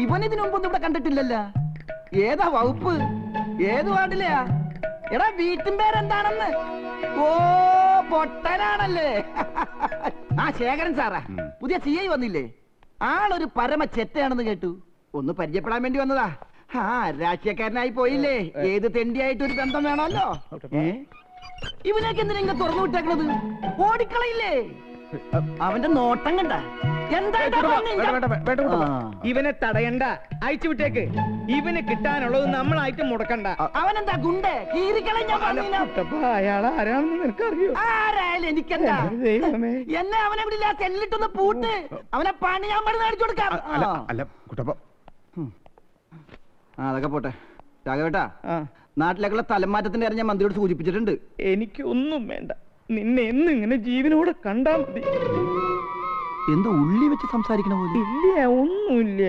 ഇവൻ ഇതിനു മുമ്പൊന്നും ഇവിടെ കണ്ടിട്ടില്ലല്ല. ഏതാ വകുപ്പ്? ഏത് വാർഡിലെയാ? എടാ വീട്ടും പേരെന്താണെന്ന്? ഓ പൊട്ടനാണല്ലേ. ആ ശേഖരൻ സാറാ, പുതിയ CI വന്നില്ലേ? ആളൊരു പരമ ചെറ്റയാണെന്ന് കേട്ടു. ഒന്ന് പരിചയപ്പെടാൻ വേണ്ടി വന്നതാ. ആ രാഷ്ട്രീയക്കാരനായി പോയില്ലേ, ഏത് തെണ്ടിയായിട്ട് ഒരു ബന്ധം വേണമല്ലോ. ഇവനൊക്കെ എന്തിനാ ഇങ്ങനെ തുറന്നു വിട്ടേക്കണത്? ഓടിക്കളയില്ലേ? അവന്റെ നോട്ടം കണ്ട. ഇവനെ തടയണ്ട, അയച്ചു വിട്ടേക്ക്. ഇവന് കിട്ടാനുള്ളത് നമ്മളായിട്ട് മുടക്കണ്ട. അവനെന്താ ഗുണ്ടേ? അയാൾ ആരാണെന്ന് നിനക്കറിയോ? ആരായാലും എനിക്കെന്താ. എന്നെ അവനെ വിടില്ല, ചെല്ലിട്ടൊന്ന് പൂട്ട്. അവനെ പണി ഞാൻ മരുന്ന് കാണിച്ചു കൊടുക്കാം. അതൊക്കെ പോട്ടെ രാഘവേട്ടാ. നാട്ടിലേക്കുള്ള തലമാറ്റത്തിന്റെ കാര്യം ഞാൻ മന്ത്രിയോട് സൂചിപ്പിച്ചിട്ടുണ്ട്. എനിക്ക് ഒന്നും വേണ്ട, നിന്നെ എന്നിങ്ങനെ ജീവനോടെ കണ്ടാ മതി. എന്തോ ഉള്ളി വെച്ച് സംസാരിക്കണ പോലെ. ഇല്ല, ഒന്നുമില്ല.